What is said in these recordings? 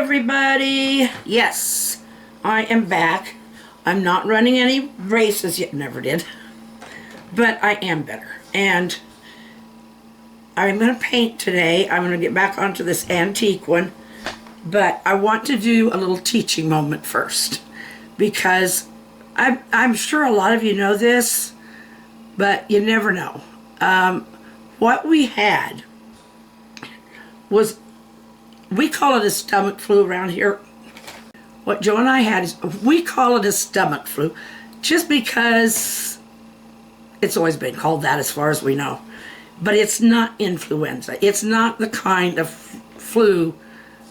everybody. Yes, I am back. I'm not running any races yet, never did, but I am better. And I'm going to paint today. I'm going to get back onto this antique one, but I want to do a little teaching moment first, because I'm sure a lot of you know this, but you never know. What we had was, we call it a stomach flu around here. What Joe and I had is, we call it a stomach flu, just because it's always been called that as far as we know. But it's not influenza. It's not the kind of flu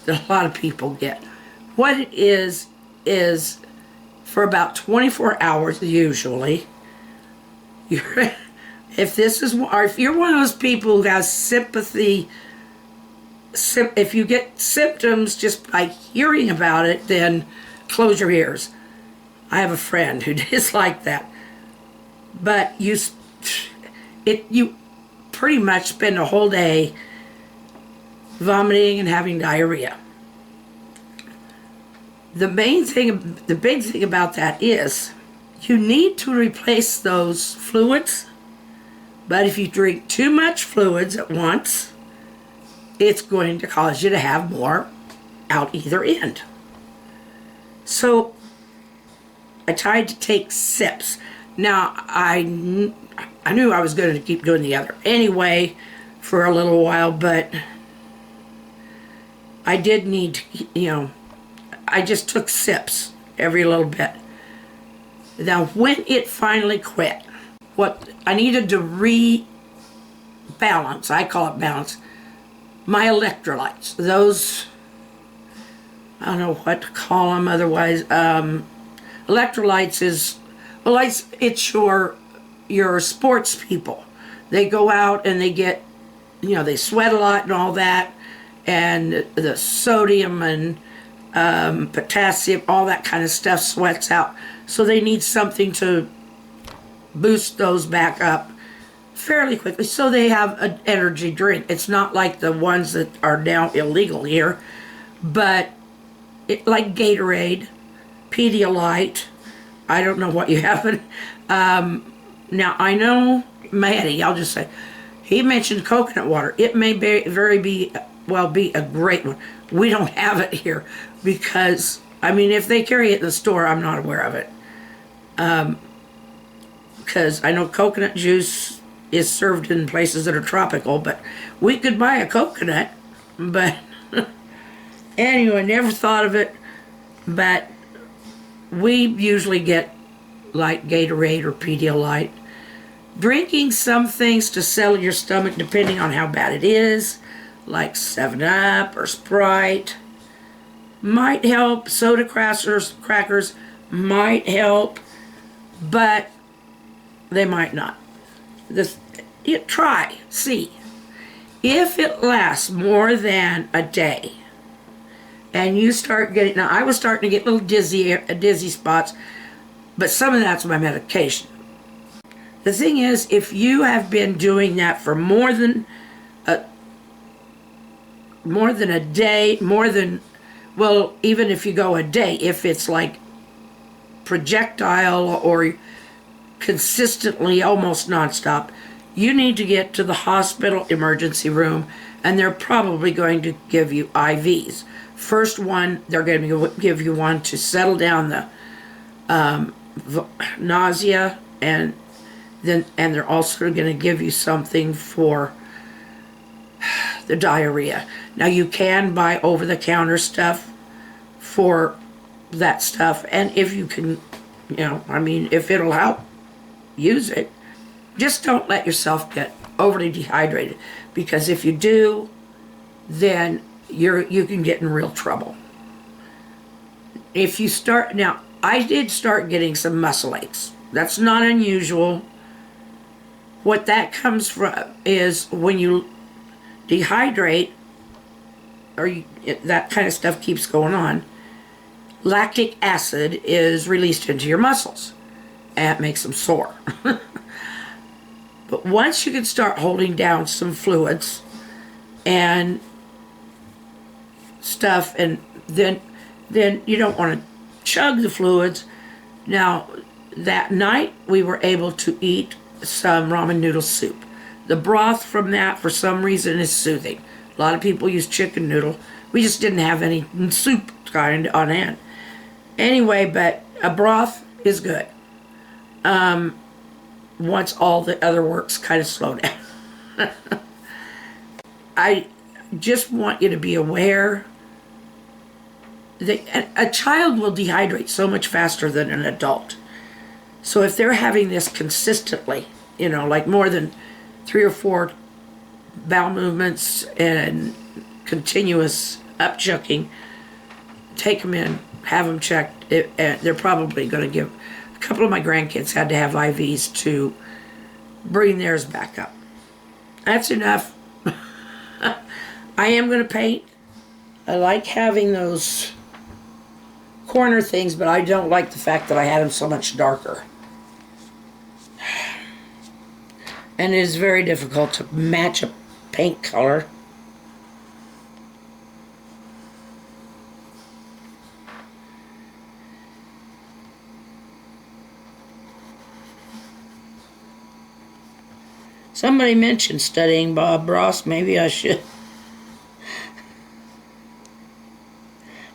that a lot of people get. What it is for about 24 hours usually, if you're one of those people who has sympathy, if you get symptoms just by hearing about it, then close your ears. I have a friend who is like that. But you pretty much spend a whole day vomiting and having diarrhea. The big thing about that is you need to replace those fluids, but if you drink too much fluids at once, it's going to cause you to have more out either end. So I tried to take sips. Now I knew I was going to keep doing the other anyway for a little while, but I did need to, I just took sips every little bit. Now when it finally quit, what I needed to rebalance, I call it balance, my electrolytes. Those, I don't know what to call them otherwise. Electrolytes is, well, it's your sports people. They go out and they get, they sweat a lot and all that, and the sodium and potassium, all that kind of stuff sweats out. So they need something to boost those back up fairly quickly. So they have an energy drink. It's not like the ones that are now illegal here, but like Gatorade, Pedialyte. I don't know what you have. Now I know Maddie, I'll just say, he mentioned coconut water. It may be a great one. We don't have it here because, if they carry it in the store, I'm not aware of it. Because I know coconut juice is served in places that are tropical, but we could buy a coconut. But anyway, never thought of it. But we usually get like Gatorade or Pedialyte. Drinking some things to settle your stomach, depending on how bad it is, like 7-Up or Sprite, might help. Soda crackers might help, but they might not. Try, see. If it lasts more than a day, and you start getting, now I was starting to get little dizzy spots, but some of that's my medication. The thing is, if you have been doing that for more than a day, even if you go a day, if it's like projectile or consistently almost nonstop, you need to get to the hospital emergency room, and they're probably going to give you IVs. First one, they're going to give you one to settle down the nausea, and they're also going to give you something for the diarrhea. Now you can buy over-the-counter stuff for that stuff, and if you can, if it'll help, use it. Just don't let yourself get overly dehydrated, because if you do, then you can get in real trouble. If you start, now I did start getting some muscle aches. That's not unusual. What that comes from is when you dehydrate, that kind of stuff keeps going on, lactic acid is released into your muscles, and it makes them sore. But once you can start holding down some fluids and stuff, and then you don't want to chug the fluids. Now, that night we were able to eat some ramen noodle soup. The broth from that, for some reason, is soothing. A lot of people use chicken noodle. We just didn't have any soup kind on hand. Anyway, but a broth is good. Once all the other works kind of slow down. I just want you to be aware that a child will dehydrate so much faster than an adult. So if they're having this consistently, like more than 3 or 4 bowel movements and continuous upchucking, take them in, have them checked. They're probably going to give. A couple of my grandkids had to have IVs to bring theirs back up. That's enough. I am going to paint. I like having those corner things, but I don't like the fact that I had them so much darker. And it is very difficult to match a paint color. Somebody mentioned studying Bob Ross. Maybe I should.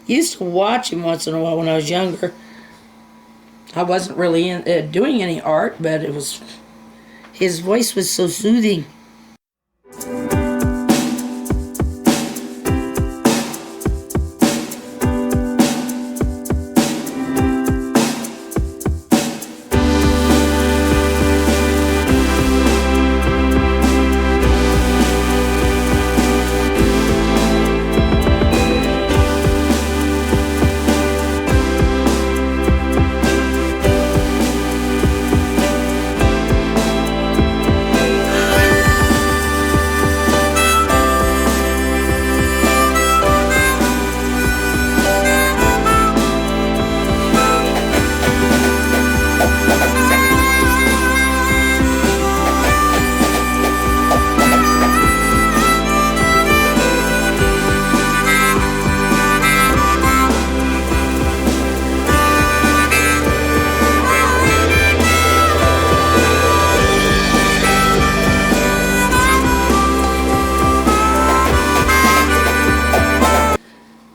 Used to watch him once in a while when I was younger. I wasn't really doing any art, but his voice was so soothing.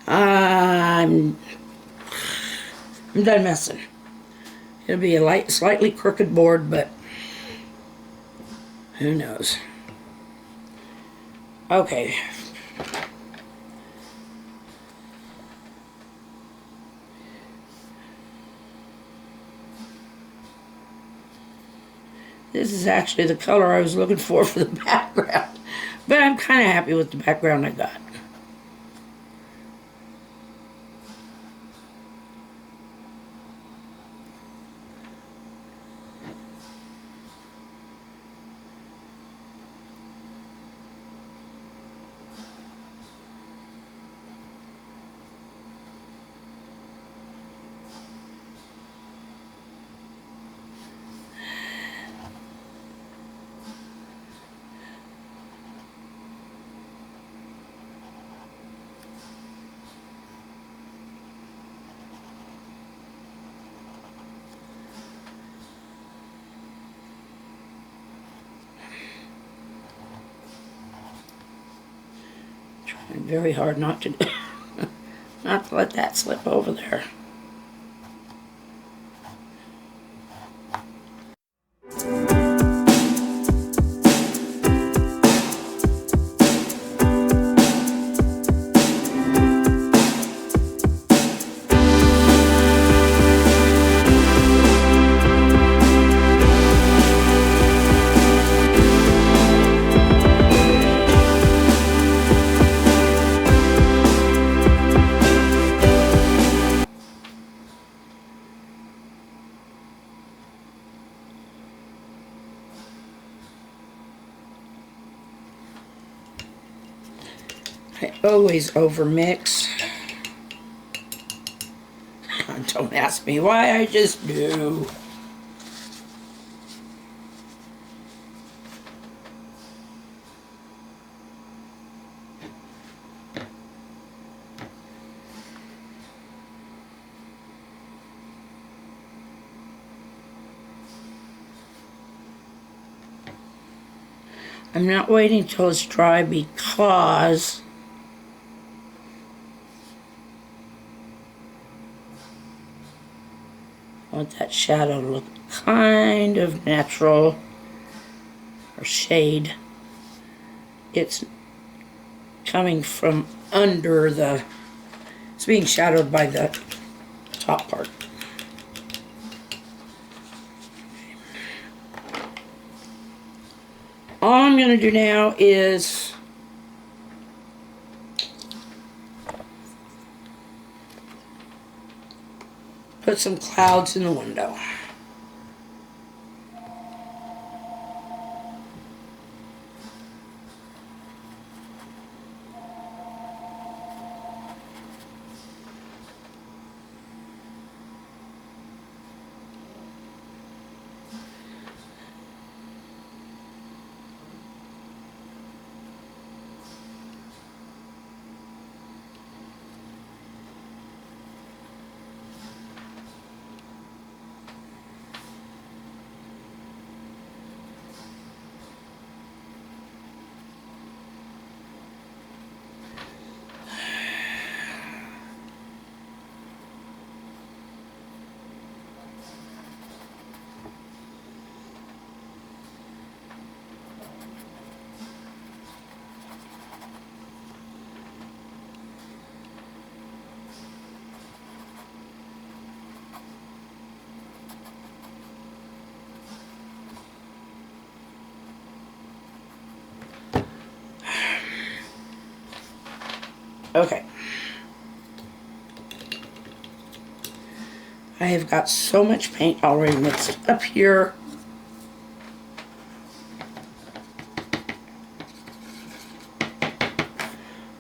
I'm done messing. It'll be a slightly crooked board, but who knows. Okay. This is actually the color I was looking for the background, but I'm kind of happy with the background I got. Trying very hard not to let that slip over there. I always overmix. Don't ask me why, I just do. I'm not waiting till it's dry because I want that shadow to look kind of natural, or shade. It's coming from under the, it's being shadowed by the top part. All I'm going to do now is put some clouds in the window. Okay. I have got so much paint already mixed up here.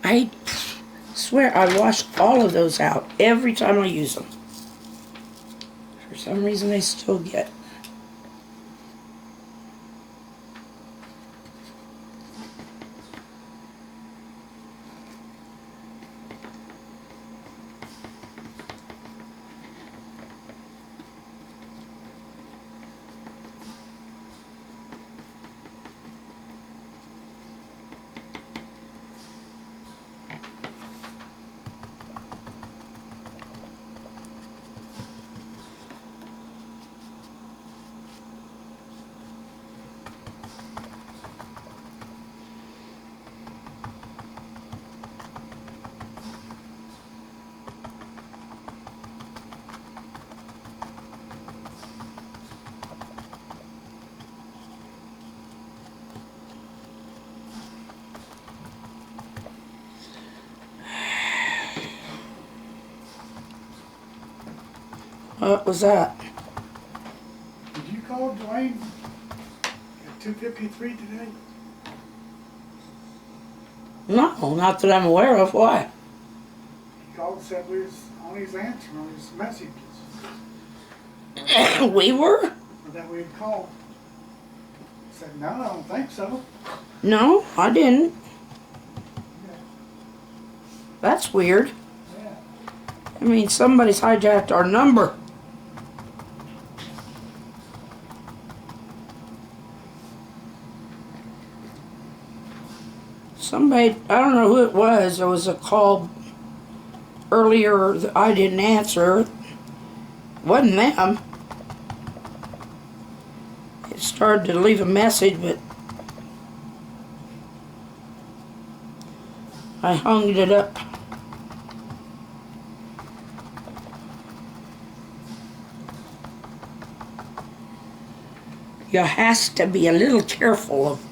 I swear I wash all of those out every time I use them. For some reason they still get. What was that? Did you call Dwayne at 2:53 today? No, not that I'm aware of. Why? He called and said we was on his answer on his messages. We were? Or that we had called. I said, no, I don't think so. No, I didn't. Yeah. That's weird. Yeah. I mean, somebody's hijacked our number. Somebody, I don't know who it was. There was a call earlier that I didn't answer. It wasn't them. It started to leave a message, but I hung it up. You has to be a little careful of.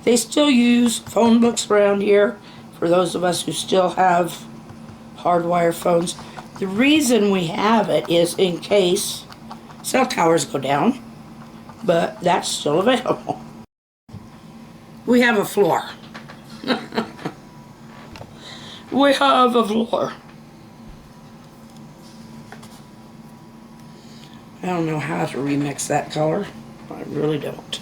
They still use phone books around here for those of us who still have hardwire phones. The reason we have it is in case cell towers go down, but that's still available. We have a floor. We have a floor. I don't know how to remix that color. I really don't.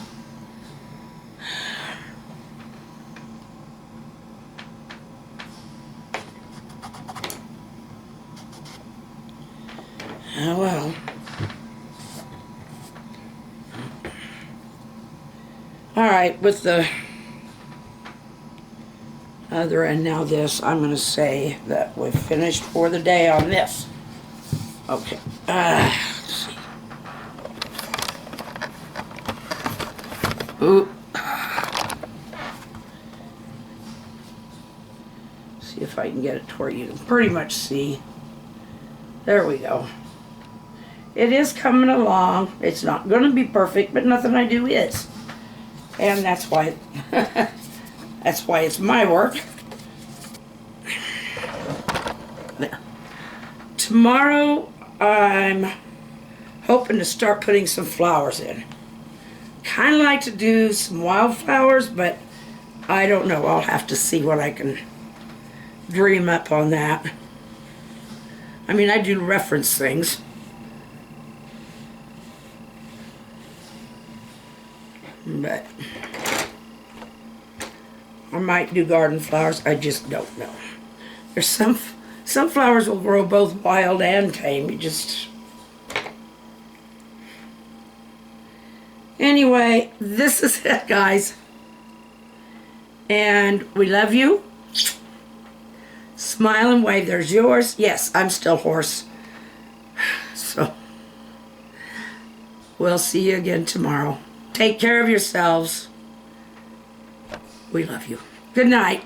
Oh well. All right, with the other and now this, I'm going to say that we've finished for the day on this. Okay. Let's see. Ooh. See if I can get it to where you can pretty much see. There we go. It is coming along. It's not going to be perfect, but nothing I do is. And that's why that's why it's my work. There. Tomorrow I'm hoping to start putting some flowers in. Kind of like to do some wildflowers, but I don't know. I'll have to see what I can dream up on that. I mean, I do reference things. But I might do garden flowers. I just don't know. There's some flowers will grow both wild and tame. You just... Anyway, this is it, guys. And we love you. Smile and wave. There's yours. Yes, I'm still hoarse. So, we'll see you again tomorrow. Take care of yourselves. We love you. Good night.